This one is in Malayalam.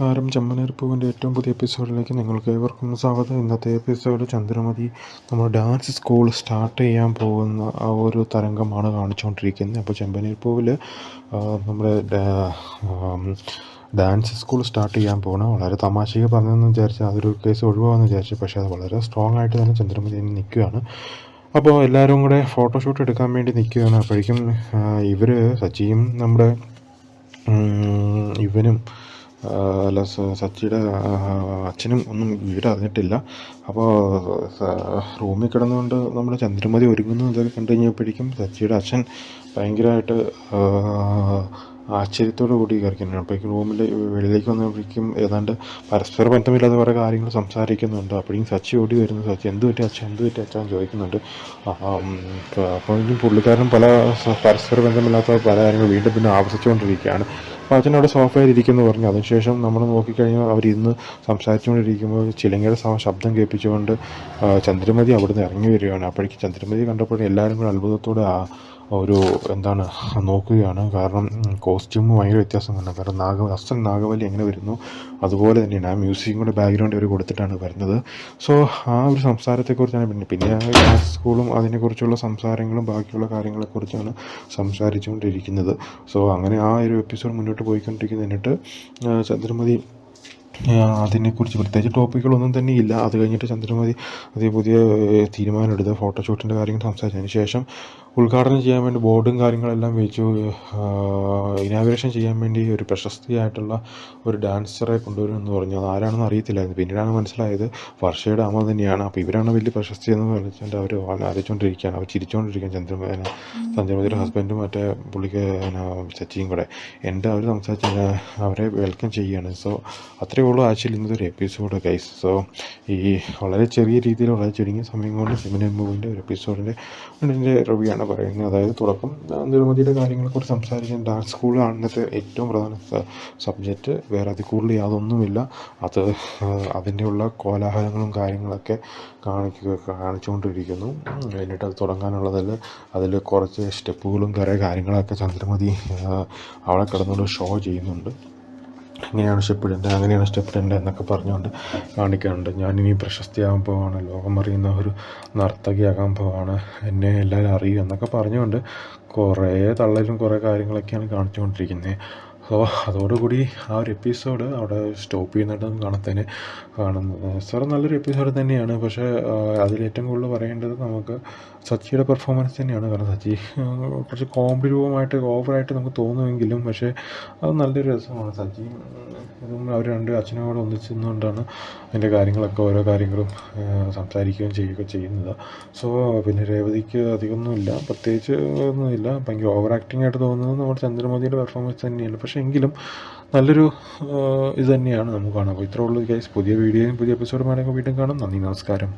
താരം ചെമ്പനീർ പൂവിൻ്റെ ഏറ്റവും പുതിയ എപ്പിസോഡിലേക്ക് നിങ്ങൾക്ക് ഏവർക്കും സ്വാഗതം. ഇന്നത്തെ എപ്പിസോഡ് ചന്ദ്രമതി നമ്മുടെ ഡാൻസ് സ്കൂൾ സ്റ്റാർട്ട് ചെയ്യാൻ പോകുന്ന ആ ഒരു തരംഗമാണ് കാണിച്ചുകൊണ്ടിരിക്കുന്നത്. അപ്പോൾ ചെമ്പനീർ പൂവിൽ നമ്മുടെ ഡാൻസ് സ്കൂൾ സ്റ്റാർട്ട് ചെയ്യാൻ പോകണം. വളരെ തമാശയ്ക്ക് പറഞ്ഞതെന്ന് വിചാരിച്ചാൽ അതൊരു കേസ് ഒഴിവാകുമെന്ന് വിചാരിച്ചു. പക്ഷേ അത് വളരെ സ്ട്രോങ് ആയിട്ട് തന്നെ ചന്ദ്രമതി നിൽക്കുകയാണ്. അപ്പോൾ എല്ലാവരും കൂടെ ഫോട്ടോഷൂട്ട് എടുക്കാൻ വേണ്ടി നിൽക്കുകയാണ്. അപ്പോഴേക്കും ഇവർ സച്ചിയും നമ്മുടെ ഇവനും അല്ല സച്ചിയുടെ അച്ഛനും ഒന്നും വീട് അറിഞ്ഞിട്ടില്ല. അപ്പോൾ റൂമിൽ കിടന്നുകൊണ്ട് നമ്മുടെ ചന്ദ്രമതി ഒരുങ്ങുന്നു ഇതൊക്കെ കണ്ടു കഴിഞ്ഞപ്പോഴേക്കും സച്ചിയുടെ അച്ഛൻ ഭയങ്കരമായിട്ട് ആശ്ചര്യത്തോടു കൂടി കയറിക്കുന്നു. അപ്പോഴേക്കും റൂമിൽ വെളിയിലേക്ക് വന്നപ്പോഴേക്കും ഏതാണ്ട് പരസ്പര ബന്ധമില്ലാതെ കുറേ കാര്യങ്ങൾ സംസാരിക്കുന്നുണ്ട്. അപ്പോഴേക്കും സച്ചി ഓടി വരുന്നു. സച്ചി എന്ത് പറ്റി അച്ഛൻ ചോദിക്കുന്നുണ്ട്. അപ്പോഴേക്കും പുള്ളിക്കാരൻ പരസ്പര ബന്ധമില്ലാത്ത പല കാര്യങ്ങൾ വീണ്ടും പിന്നെ ആവർത്തിച്ചുകൊണ്ടിരിക്കുകയാണ്. അപ്പോൾ അച്ഛനവിടെ സോഫയിൽ ഇരിക്കുന്നു പറഞ്ഞു. അതിനുശേഷം നമ്മൾ നോക്കിക്കഴിഞ്ഞാൽ അവരിന്ന് സംസാരിച്ചുകൊണ്ടിരിക്കുമ്പോൾ ചിലങ്കയുടെ ശബ്ദം കേൾപ്പിച്ചുകൊണ്ട് ചന്ദ്രമതി അവിടുന്ന് ഇറങ്ങി വരികയാണ്. അപ്പോഴേക്കും ചന്ദ്രമതി കണ്ടപ്പോൾ എല്ലാവരും കൂടെ അത്ഭുതത്തോടെ ഒരു നോക്കുകയാണ്. കാരണം കോസ്റ്റ്യൂം ഭയങ്കര വ്യത്യാസം വരണം. കാരണം അസൽ നാഗവല്ലി എങ്ങനെ വരുന്നു അതുപോലെ തന്നെയാണ്. ആ മ്യൂസിക്കും കൂടെ ബാക്ക്ഗ്രൗണ്ട് അവർ കൊടുത്തിട്ടാണ് വരുന്നത്. സോ ആ ഒരു സംസാരത്തെക്കുറിച്ചാണ് പിന്നെ സ്കൂളും അതിനെക്കുറിച്ചുള്ള സംസാരങ്ങളും ബാക്കിയുള്ള കാര്യങ്ങളെക്കുറിച്ചാണ് സംസാരിച്ചുകൊണ്ടിരിക്കുന്നത്. സോ അങ്ങനെ ആ ഒരു എപ്പിസോഡ് മുന്നോട്ട് പോയിക്കൊണ്ടിരിക്കുന്നത്. എന്നിട്ട് ചന്ദ്രമതി അതിനെക്കുറിച്ച് പ്രത്യേകിച്ച് ടോപ്പിക്കുകളൊന്നും തന്നെ ഇല്ല. അത് കഴിഞ്ഞിട്ട് ചന്ദ്രമതി പുതിയ തീരുമാനമെടുത്ത് ഫോട്ടോഷൂട്ടിൻ്റെ കാര്യങ്ങൾ സംസാരിച്ചതിന് ശേഷം ഉദ്ഘാടനം ചെയ്യാൻ വേണ്ടി ബോർഡും കാര്യങ്ങളെല്ലാം വെച്ചു. ഇനാഗുറേഷൻ ചെയ്യാൻ വേണ്ടി ഒരു പ്രശസ്തിയായിട്ടുള്ള ഒരു ഡാൻസറെ കൊണ്ടുവരുമെന്ന് പറഞ്ഞു. അത് ആരാണെന്ന് അറിയത്തില്ലായിരുന്നു. പിന്നീടാണ് മനസ്സിലായത് വർഷയുടെ അമ്മ തന്നെയാണ്. അപ്പോൾ ഇവരാണ് വലിയ പ്രശസ്തി എന്ന് പറഞ്ഞിട്ട് അവർ ആലോചിച്ചുകൊണ്ടിരിക്കുകയാണ്. അവർ ചിരിച്ചുകൊണ്ടിരിക്കുകയാണ്. ചന്ദ്രമതിയുടെ ഹസ്ബൻഡും മറ്റേ പുള്ളിക്ക് സച്ചിയും കൂടെ അവർ സംസാരിച്ച് അവരെ വെൽക്കം ചെയ്യുകയാണ്. സോ അത്രയേ ഉള്ളൂ ആക്ച്വലി ഇന്നത്തെ എപ്പിസോഡ് ഗൈസ്. സോ ഈ വളരെ ചെറിയ രീതിയിൽ വളരെ ചുരുങ്ങിയ സമയം കൊണ്ട് ചെമ്പനീർ പൂവിൻ്റെ ഒരു എപ്പിസോഡിൻ്റെ റിവ്യൂ ആണ് പറയുന്നത്. അതായത് തുടക്കം ചന്ദ്രമതിയുടെ കാര്യങ്ങളെക്കുറിച്ച് സംസാരിക്കാൻ ഡാൻസ് സ്കൂളാണ് ഇന്നത്തെ ഏറ്റവും പ്രധാന സബ്ജക്റ്റ്. വേറെ അതിൽ കൂടുതൽ യാതൊന്നുമില്ല. അതിൻ്റെ ഉള്ള കോലാഹലങ്ങളും കാര്യങ്ങളൊക്കെ കാണിച്ചുകൊണ്ടിരിക്കുന്നു. എന്നിട്ട് അത് തുടങ്ങാനുള്ളതിൽ അതിൽ കുറച്ച് സ്റ്റെപ്പുകളും കുറേ കാര്യങ്ങളൊക്കെ ചന്ദ്രമതി അവിടെ കിടന്നുകൊണ്ട് ഷോ ചെയ്യുന്നുണ്ട്. ഇങ്ങനെയാണ് സ്റ്റെപ്പ് ഇടേണ്ടത് എന്നൊക്കെ പറഞ്ഞുകൊണ്ട് കാണിക്കാറുണ്ട്. ഞാനിനി പ്രശസ്തിയാകാൻ പോവാണ്, ലോകം അറിയുന്ന ഒരു നർത്തകിയാകാൻ പോവാണ്, എന്നെ എല്ലാവരും അറിയും എന്നൊക്കെ പറഞ്ഞുകൊണ്ട് കുറേ തള്ളലും കുറേ കാര്യങ്ങളൊക്കെയാണ് കാണിച്ചുകൊണ്ടിരിക്കുന്നത്. സോ അതോടുകൂടി ആ ഒരു എപ്പിസോഡ് അവിടെ സ്റ്റോപ്പ് ചെയ്യുന്നുണ്ടെന്ന് കാണുന്നത്. സാറ് നല്ലൊരു എപ്പിസോഡ് തന്നെയാണ്. പക്ഷേ അതിലേറ്റവും കൂടുതൽ പറയേണ്ടത് നമുക്ക് സച്ചിയുടെ പെർഫോമൻസ് തന്നെയാണ്. കാരണം സച്ചി കുറച്ച് കോമഡി രൂപമായിട്ട് ഓവറായിട്ട് നമുക്ക് തോന്നുമെങ്കിലും പക്ഷേ അത് നല്ലൊരു രസമാണ്. സച്ചി അവർ രണ്ട് അച്ഛനോട് ഒന്നിച്ചുകൊണ്ടാണ് അതിൻ്റെ കാര്യങ്ങളൊക്കെ ഓരോ കാര്യങ്ങളും സംസാരിക്കുകയും ചെയ്യുകയൊക്കെ ചെയ്യുന്നത്. സോ പിന്നെ രേവതിക്ക് അധികമൊന്നുമില്ല, പ്രത്യേകിച്ച് ഒന്നുമില്ല. ഭയങ്കര ഓവർ ആക്ടിങ് ആയിട്ട് തോന്നുന്നത് നമ്മുടെ ചന്ദ്രമതിയുടെ പെർഫോമൻസ് തന്നെയാണ്. പക്ഷേ എങ്കിലും നല്ലൊരു ഇത് തന്നെയാണ് നമുക്ക് കാണാം. അപ്പോൾ ഇത്രേ ഉള്ളൂ ഗൈസ്. പുതിയ വീഡിയോയും പുതിയ എപ്പിസോഡുമായിട്ട് വീണ്ടും കാണാം. നന്ദി, നമസ്കാരം.